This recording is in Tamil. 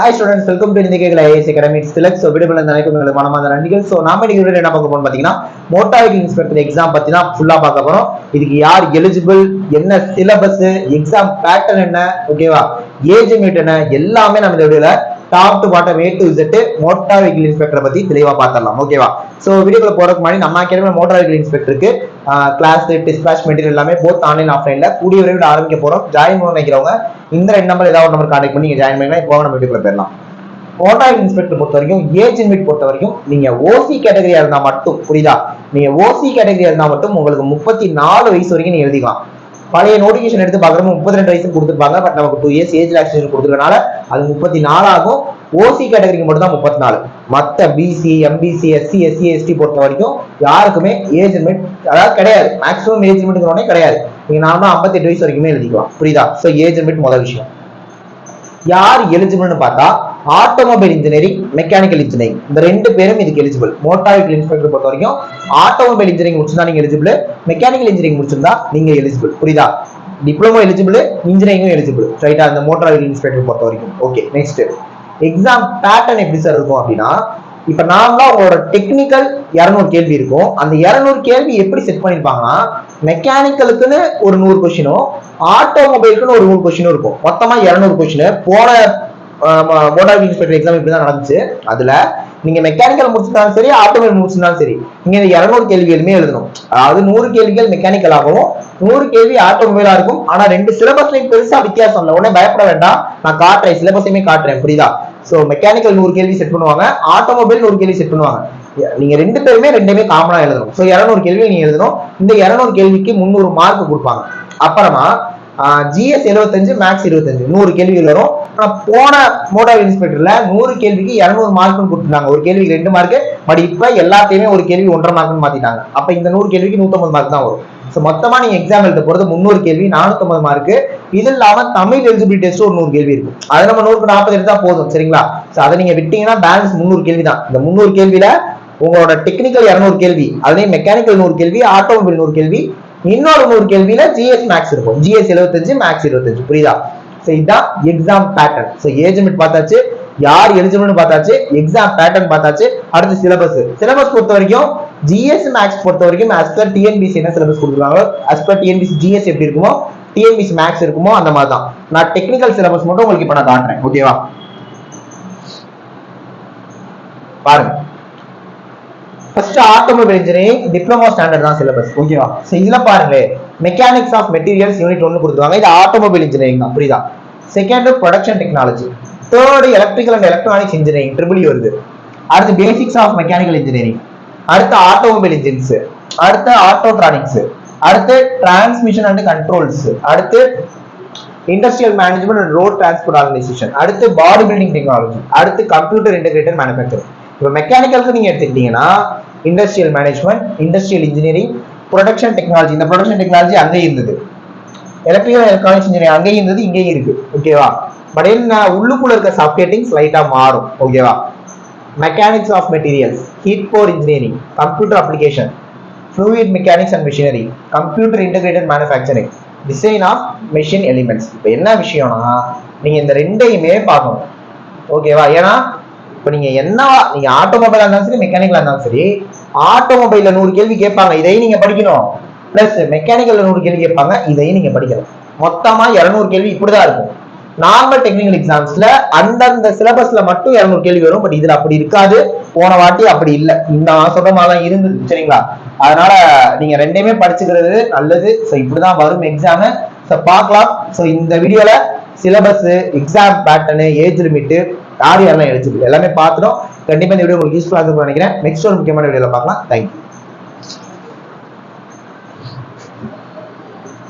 Hi students, welcome to Indikegala IAS Academy. It's Tilak. So, video பண்ண நினைக்கும் உங்களுக்கு மனமார்ந்த நன்றிகள். So, நாம இன்னைக்கு வீடியோல என்ன பார்க்க போறோம் பாத்தீங்கன்னா மோட்டார் வெஹிக்கிள் இன்ஸ்பெக்டர் எக்ஸாம் பத்தி தான் ஃபுல்லா பார்க்க போறோம். இதுக்கு யார் எலிஜிபிள், என்ன சிலபஸ், எக்ஸாம் பேட்டர்ன் என்ன, ஓகேவா, ஏஜ் லிமிட் என்ன, எல்லாமே நம்ம இந்த வீடியோல top to bottom A to Z motor vehicle inspector பத்தி தெளிவா பார்த்தறலாம். ஓகேவா. சோ வீடியோக்குள்ள போறதுக்கு முன்னாடி நம்ம அகாடமில மோட்டார் வெஹிக்கிள் இன்ஸ்பெக்டருக்கு கிளாஸ், டிஸ்பாச் மெட்டீரியல் எல்லாமே போத் ஆன்லைன் ஆஃப்லைன்ல கூடிய விரைவில் ஆரம்பிக்க போறோம். ஜாயின் பண்ண நினைக்கிறவங்க இந்த ரெண்டு நம்பர் ஏதாவது ஒரு நம்பர் கான்டாக்ட் பண்ணி நீங்க ஜாயின் பண்ணினா இப்போ நம்ம வீடியோக்குள்ள போயிடலாம். மோட்டார் இன்ஸ்பெக்டர் பொறுத்த வரைக்கும் ஏஜ் லிமிட் பொறுத்த வரைக்கும் நீங்க ஓசி கேட்டகரியா இருந்தா மட்டும், புரியுதா, நீங்க ஓசி கேட்டகரியா இருந்தா மட்டும் உங்களுக்கு 34 வயசு வரைக்கும் நீங்க எழுதிக்கலாம். பழைய நோட்டிபிகேஷன் எடுத்து பாக்குறோம் 32 வயசு கொடுத்துருப்பாங்க. பட் நமக்கு 2 இயர்ஸ் ஏஜ் ரிலாக்சேஷன் கொடுத்துருக்கனால அது 34 ஆகும். ஓசி கேட்டகரிக்கு மட்டும் தான் 34. மத்த BC, MBC, SC, SC, ST பொறுத்த வரைக்கும் யாருக்குமே ஏஜ் லிமிட் அதாவது கிடையாது. மேக்ஸிமம் ஏஜ் லிமிட் கிடையாது. நீங்க நார்மலா 58 வயசு வரைக்குமே எழுதிக்கலாம், புரியுதா. சோ ஏஜ் லிமிட் முதல் விஷயம். யார் எலிஜிபிள்னு பார்த்தா ஆட்டோமொபைல் இன்ஜினியரிங், மெக்கானிக்கல் இன்ஜினியரிங், இந்த ரெண்டு பேரும் இதுக்கு எலிஜிபிள். மோட்டார் வெஹிக்கிள் இன்ஸ்பெக்டர் பொறுத்த வரைக்கும் ஆட்டோமொபைல் இன்ஜினியரிங் முடிச்சிருந்தா நீங்க எலிஜிபிள், மெக்கானிக்கல் இன்ஜினியரிங் முடிச்சிருந்தா நீங்க எலிஜிபிள், புரியுதா. டிப்ளமோ எலிஜிபிள், இன்ஜினியரிங்கும் எலிஜிபிள், ரைட்டா. இந்த மோட்டார் வெஹிக்கிள் இன்ஸ்பெக்டர் பொறுத்த வரைக்கும். ஓகே, நெக்ஸ்ட் எக்ஸாம் பேட்டர்ன் எப்படி சார் இருக்கும் அப்படின்னா, இப்ப நாம உங்களோட டெக்னிக்கல் 200 கேள்வி இருக்கும். அந்த 200 கேள்வி எப்படி செட் பண்ணிருப்பாங்கன்னா, மெக்கானிக்கலுக்குன்னு ஒரு 100 கொஸ்டினும் ஆட்டோமொபைலுக்குன்னு ஒரு 100 கொஸ்டினும் இருக்கும். மொத்தமா 200 கொஸ்டின். போன மோட்டார் வெஹிக்கிள் இன்ஸ்பெக்டர் எக்ஸாம் இப்படிதான் நடந்துச்சு. அதுல நீங்க மெக்கானிக்கல் முடிச்சிருந்தாலும் சரி, ஆட்டோமொபைல் முடிச்சிருந்தாலும் சரி, நீங்க இந்த 200 கேள்விகளுமே எழுதணும். அதாவது 100 கேள்விகள் மெக்கானிக்கல் ஆகும், 100 கேள்வி ஆட்டோமொபைலா இருக்கும். ஆனா ரெண்டு சிலபஸ்லையும் பெருசா வித்தியாசம் இல்லை. உடனே பயப்பட வேண்டாம், நான் காட்டுறேன், சிலபஸையுமே காட்டுறேன், புரியுதா. சோ மெக்கானிக்கல் 100 கேள்வி செட் பண்ணுவாங்க, ஆட்டோமொபைல் 100 கேள்வி செட் பண்ணுவாங்க. நீங்க ரெண்டுமே காமனா எழுதணும். சோ 200 கேள்வி நீங்க எழுதணும். இந்த 200 கேள்விக்கு 300 மார்க் கொடுப்பாங்க. அப்புறமா ஜிஎஸ் 75, மேக்ஸ் 25, 100 கேள்விகள் வரும். போன மோட்டார் இன்ஸ்பெக்டர்ல 100 கேள்விக்கு 200 மார்க் கொடுத்துருந்தாங்க. ஒரு கேள்விக்கு 2 மார்க். பட் இப்ப எல்லாத்தையுமே ஒரு கேள்வி 1.5 மார்க் மாத்திட்டாங்க. அப்ப இந்த 100 கேள்விக்கு 150 மார்க் தான் வரும். சோ மொத்தமா நீங்க எக்ஸாம் எழுத போறது 300 கேள்வி, 450 மார்க். இது இல்லாம தமிழ் எலிஜிபிலிட்டி டெஸ்ட் ஒரு 100 கேள்வி இருக்கும். அது நம்ம 140 எடுத்தா போதும், சரிங்களா. சோ அதை நீங்க விட்டீங்கன்னா பேலன்ஸ் 300 கேள்வி தான். இந்த 300 கேள்வியில உங்களோட டெக்னிக்கல் 200 கேள்வி, அதுலயும் மெக்கானிக்கல் 100 கேள்வி, ஆட்டோமொபைல் 100 கேள்வி, இன்னொரு 100 கேள்வியில ஜிஎஸ் மேக்ஸ் இருக்கும். ஜிஎஸ் 75, மேக்ஸ் 25, புரியுதா. சோ இதுதான் exam pattern. So age limit பார்த்தாச்சு, யார் எலிஜிபிள்னு பார்த்தாச்சு, எக்ஸாம் பேட்டர்ன் பார்த்தாச்சு. அடுத்து சிலபஸ் பொறுத்த வரைக்கும் ஜிஎஸ் மேக்ஸ் பொறுத்த வரைக்கும் as per டிஎன்பிசி என்ன சிலபஸ் கொடுத்துருக்காங்க, as per டிஎன்பிசி ஜிஎஸ் எப்படி இருக்குமோ டிஎன்பிசி மேக்ஸ் இருக்குமோ அந்த மாதிரி தான். நான் டெக்னிக்கல் சிலபஸ் மட்டும் உங்களுக்கு இப்ப நான் காட்டுறேன், ஓகேவா. பாருங்க, first automobile engineering diploma standard தான் சிலபஸ், ஓகேவா. சோ இதுல பாருங்க, மெக்கானிக்ஸ் ஆஃப் மெட்டீரியல்ஸ் யூனிட் 1 கொடுத்துருவாங்க. இது ஆட்டோமொபைல் இன்ஜினியரிங் தான், புரியுதா. Second production technology. Third electrical and electronics engineering triple வருது. அடுத்து பேசிக்ஸ் ஆஃப் மெக்கானிக்கல் இன்ஜினியரிங், அடுத்து ஆட்டோமொபைல் இன்ஜின்ஸ், அடுத்து ஆட்டோட்ரானிக்ஸ், அடுத்து டிரான்ஸ்மிஷன் அண்ட் கண்ட்ரோல்ஸ், அடுத்து industrial management and road transport organisation, அடுத்து பாடி பில்டிங் டெக்னாலஜி, அடுத்து கம்ப்யூட்டர் இன்டகிரேட்டட் மேனுஃபேக்சரிங். இப்போ மெக்கானிக்கலுக்கு நீங்க எடுத்துக்கிட்டீங்கன்னா industrial management, industrial engineering, production technology. இந்த ப்ரொடக்ஷன் டெக்னாலஜி அங்கேயும் இருந்தது. எலக்ட்ரிக்கல் எலக்ட்ரானிக்ஸ் இன்ஜினியரிங் அங்கேயும் இருந்தது, இங்கேயும் இருக்கு, ஓகேவா. பட் என்ன உள்ளுக்குள்ள இருக்க சப்ஹெட்டிங் ஸ்லைட்டா மாறும், ஓகேவா. Mechanics of materials, heat power engineering, computer application, fluid mechanics and machinery, computer integrated manufacturing, design of machine elements. இப்போ என்ன விஷயம்னா நீங்க இந்த ரெண்டையுமே பார்க்கணும், ஓகேவா. ஏன்னா இப்போ நீங்க ஆட்டோமொபைலா இருந்தாலும் சரி, மெக்கானிக்கலா இருந்தாலும் சரி, ஆட்டோமொபைல்ல 100 கேள்வி கேட்பாங்க, இதையும் நீங்க படிக்கணும். பிளஸ் மெக்கானிக்கல்ல 100 கேள்வி கேட்பாங்க, இதையும் நீங்க படிக்கணும். மொத்தமா 200 கேள்வி இப்படிதான் இருக்கும். நார்மல் டெக்னிக்கல் எக்ஸாம்ஸ்ல அந்தந்த சிலபஸ்ல மட்டும் 200 கேள்வி வரும். பட் இதுல அப்படி இருக்காது. போன வாட்டி அப்படி இல்லை, இந்த சொல்ற மாதிரிதான் இருந்தது, சரிங்களா. அதனால நீங்க ரெண்டையுமே படிச்சுக்கிறது நல்லது. ஸோ இப்படிதான் வரும் எக்ஸாம். ஸோ பார்க்கலாம். ஸோ இந்த வீடியோல syllabus, exam pattern, age limit, யார் யாரெல்லாம் எலிஜிபிள் எல்லாமே பார்த்துடும். கண்டிப்பா இந்த வீடியோ உங்களுக்கு யூஸ்ஃபுல்லாக இருக்கும்னு நினைக்கிறேன். நெக்ஸ்ட் ஒரு முக்கியமான வீடியோல பார்க்கலாம். தேங்க்யூ.